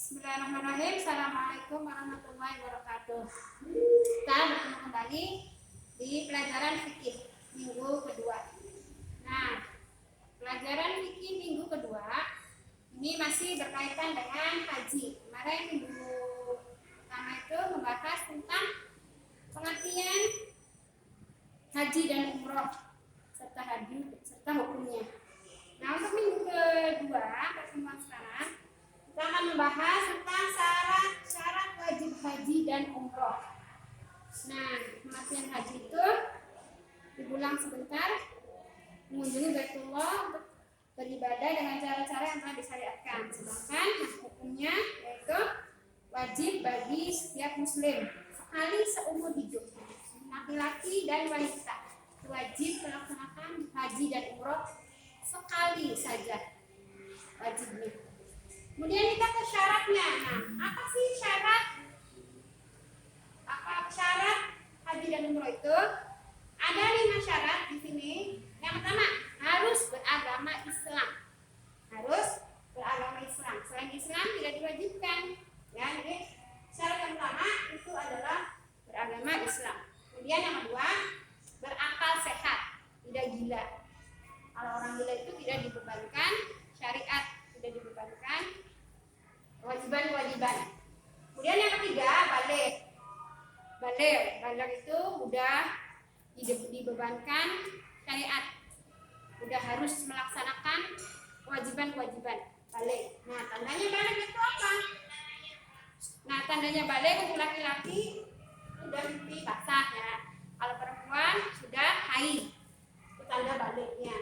Bismillahirrahmanirrahim. Assalamualaikum warahmatullahi wabarakatuh. Kita bertemu kembali di pelajaran fikih minggu kedua. Nah, pelajaran fikih minggu kedua ini masih berkaitan dengan haji. Kemarin minggu pertama itu membahas tentang pengertian haji dan umroh serta hukumnya. Nah, untuk minggu kedua pertemuan sekarang kita akan membahas tentang syarat wajib haji dan umroh. Nah, pengertian haji itu diulang sebentar, mengunjungi Baitullah untuk beribadah dengan cara-cara yang telah disyariatkan. Sedangkan hukumnya yaitu wajib bagi setiap muslim sekali seumur hidup, laki-laki dan wanita, wajib melaksanakan haji dan umroh sekali saja wajibnya. Kemudian kita ke syaratnya. Nah, apa sih syarat? Apa syarat haji dan umroh itu? Ada 5 syarat di sini. Yang pertama, harus beragama Islam. Harus beragama Islam. Selain Islam tidak diwajibkan. Ya, jadi syarat yang pertama itu adalah beragama Islam. Kemudian yang kedua, berakal sehat, tidak gila. Kalau orang gila itu tidak dibebankan syariat, tidak dibebankan kewajiban. Kemudian yang ketiga, balik itu udah dibebankan syariat, udah harus melaksanakan kewajiban balik. Nah, tandanya balik itu apa? Nah, tandanya balik untuk laki-laki sudah mimpi basah ya. Kalau perempuan sudah haid, itu tanda baliknya.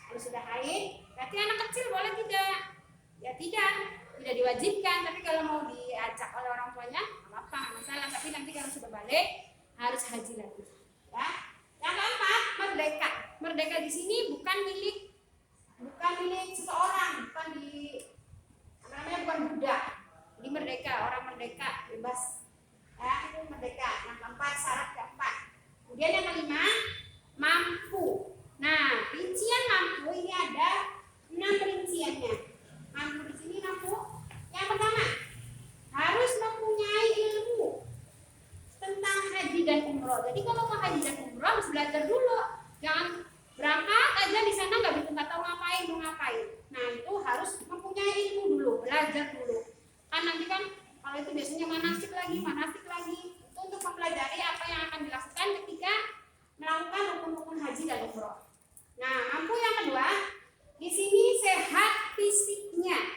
Kalau sudah haid, berarti anak kecil boleh tidak? Ya tidak diwajibkan, tapi kalau mau diajak oleh orang tuanya apa-apa, nggak masalah. Tapi nanti kalau sudah balik harus haji lagi. Ya. Yang keempat, merdeka di sini bukan milik seseorang, bukan budak. Jadi merdeka, orang merdeka bebas. Ya, itu merdeka. Yang keempat, syarat keempat. Kemudian yang kelima, mampu. Nah, rincian mampu ini ada 6 rinciannya. Mampu di sini mampu. Yang pertama, harus mempunyai ilmu tentang haji dan umroh. Jadi kalau mau haji dan umroh harus belajar dulu. Jangan berangkat aja di sana nggak tahu mau ngapain. Nah, itu harus mempunyai ilmu dulu, belajar dulu. Kan nanti kan kalau itu biasanya manasik lagi. Itu untuk mempelajari apa yang akan dilakukan ketika melakukan rukun-rukun haji dan umroh. Nah, mampu yang kedua, di sini sehat fisiknya.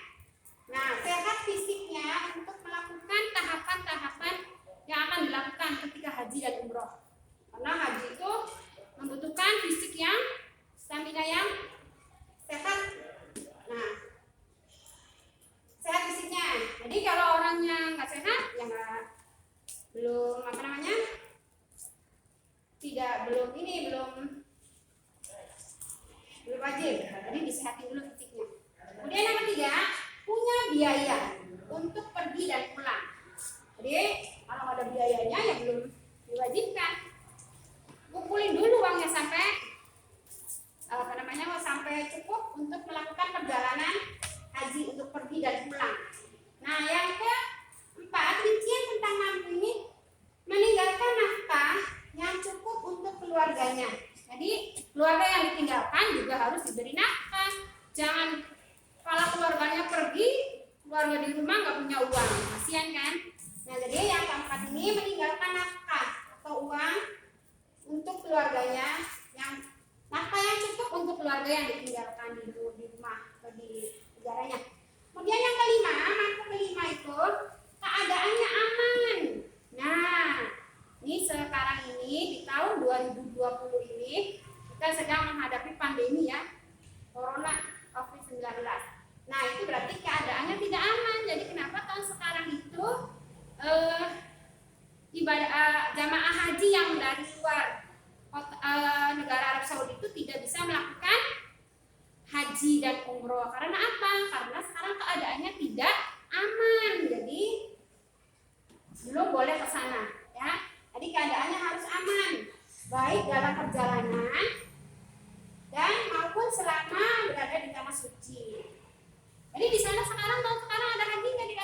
Nah, sehat fisiknya untuk melakukan tahapan-tahapan yang akan dilakukan ketika haji dan umroh. Karena haji itu membutuhkan fisik yang stamina yang sehat. Nah, sehat fisiknya. Jadi kalau orangnya nggak sehat, ya belum wajib. Jadi disehatin dulu fisiknya. Kemudian yang ketiga, punya biaya untuk pergi dan pulang. Jadi kalau ada biayanya ya belum diwajibkan. Kumpulin dulu uangnya sampai cukup untuk melakukan perjalanan haji untuk pergi dan pulang. Nah, yang keempat, rincian tentang mampu ini meninggalkan nafkah yang cukup untuk keluarganya. Jadi keluarga yang ditinggalkan juga harus diberi nafkah. Jangan kalau keluarganya pergi, keluarga di rumah nggak punya uang, kasihan kan? Nah, jadi yang keempat ini meninggalkan nafkah atau uang untuk keluarganya, nafkah yang cukup untuk keluarga yang ditinggalkan di rumah atau di negaranya. Kemudian yang kelima, mampu kelima itu keadaannya aman. Nah, ini sekarang ini di tahun 2020 ini kita sedang menghadapi pandemi ya, Corona COVID-19. Nah, itu berarti keadaannya tidak aman. Jadi kenapa tahun sekarang itu jamaah haji yang dari luar negara Arab Saudi itu tidak bisa melakukan haji dan umroh. Karena apa? Karena sekarang keadaannya tidak aman. Jadi belum boleh ke sana ya. Jadi keadaannya harus aman, baik dalam perjalanan dan maupun selama berada di tanah suci. Jadi di sana tahun sekarang ada haji nggak di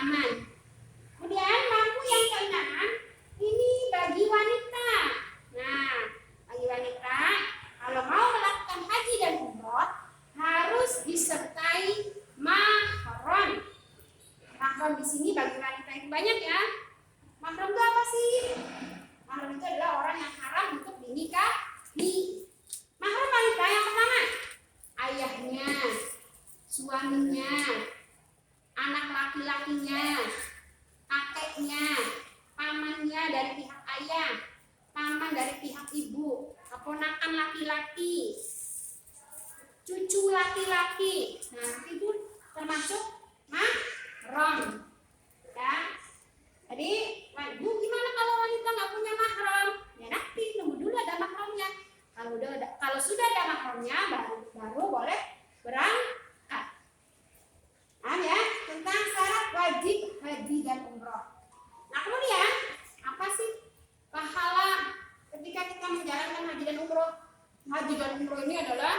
aman. Kemudian lampu yang keenam ini bagi wanita. Nah, bagi wanita kalau mau melakukan haji dan umroh harus disertai mahram. Mahram di sini bagi wanita itu banyak ya. Mahram itu apa sih? Mahram itu adalah orang yang haram untuk dinikahi. Mahram wanita yang pertama, ayahnya, suaminya, anak laki-lakinya, kakeknya, pamannya dari pihak ayah, paman dari pihak ibu, keponakan laki-laki, cucu laki-laki. Nah, itu termasuk mahram. Ya. Jadi, Bu, gimana kalau wanita nggak punya mahram? Ya nanti tunggu dulu ada mahramnya. Kalau sudah ada mahramnya baru boleh berangkat. Nah ya, tentang syarat wajib haji dan umroh. Nah kemudian apa sih pahala ketika kita menjalankan haji dan umroh? Haji dan umroh ini adalah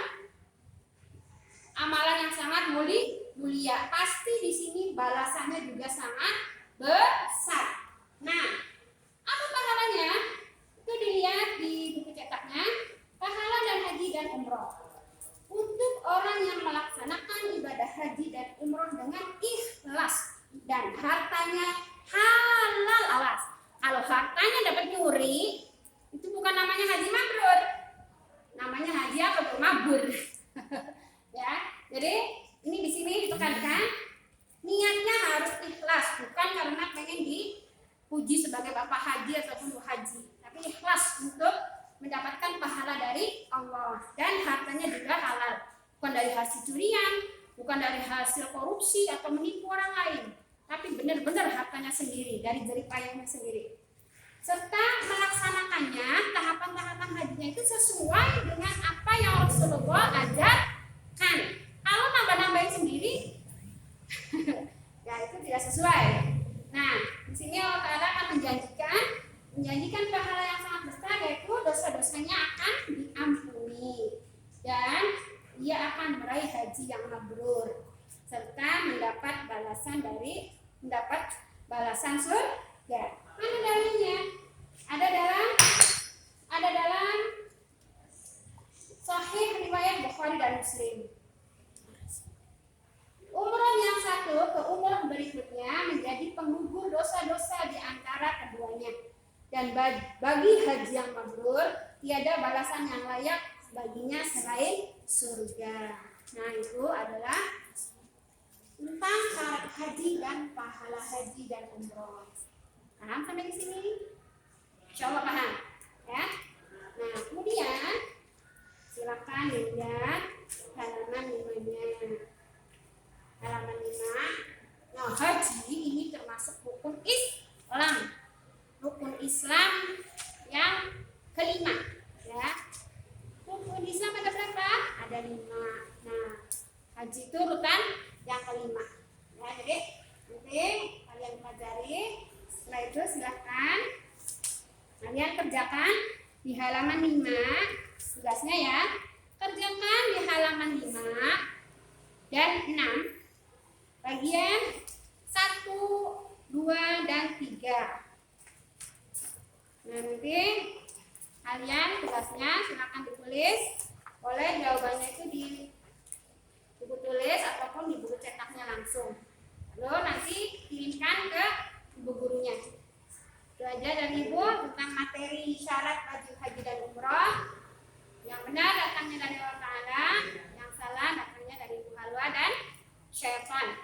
amalan yang sangat mulia. Pasti di sini balasannya juga sangat besar. Nah, apa pahalanya? Itu dilihat di buku cetaknya, pahala dan haji dan umroh. Untuk orang yang melaksanakan ibadah haji dan umroh dengan ikhlas dan hartanya halal, awas. Kalau hartanya dapat nyuri, itu bukan namanya haji mabrur. Namanya haji apa tuh? Mabur. Ya. Jadi ini di sini ditekankan niatnya harus ikhlas, bukan karena pengen dipuji sebagai bapak haji ataupun bu haji, tapi ikhlas untuk mendapatkan pahala dari Allah dan hartanya juga halal, bukan dari hasil curian, bukan dari hasil korupsi atau menipu orang lain, tapi benar-benar hartanya sendiri dari jerih payahnya sendiri, serta melaksanakannya tahapan-tahapan hajinya itu sesuai dengan apa yang Rasulullah ajarkan. Kalau nambah-nambahin sendiri ya itu tidak sesuai. Nah, di sini Allah Ta'ala akan menjanjikan pahala yang sangat besar, yaitu dosa-dosanya akan diampuni dan ia akan meraih haji yang mabrur serta mendapat balasan surga. Mana dalilnya? Ada dalam Sahih riwayat Bukhari dan Muslim. Umroh yang satu ke umroh berikutnya menjadi penggugur dosa-dosa di antara keduanya. Dan bagi haji yang mabrur tiada balasan yang layak baginya selain surga. Nah, itu adalah tentang syarat haji dan pahala haji dan umroh. Paham sampai di sini? Insyaallah paham, ya. Nah, kemudian silakan dilihat halaman 5-nya. Halaman 5. Nah, haji ini termasuk rukun Islam. Rukun Islam yang kelima, ya. Rukun Islam ada berapa? Ada 5. Nah, haji itu urutan yang kelima. Ya, jadi nanti kalian pelajari. Setelah itu silakan kalian kerjakan di halaman 5. Tugasnya ya, kerjakan di halaman 5 dan 6. Bagian 1, 2, dan 3. Nah, nanti kalian tugasnya silakan ditulis. Boleh jawabannya itu di buku tulis ataupun di buku cetaknya langsung. Lalu nanti kirimkan ke ibu gurunya. Itu aja dari ibu tentang materi syarat wajib haji dan umroh. Yang benar datangnya dari Allah Ta'ala, yang salah datangnya dari ibu halwa dan syaitan.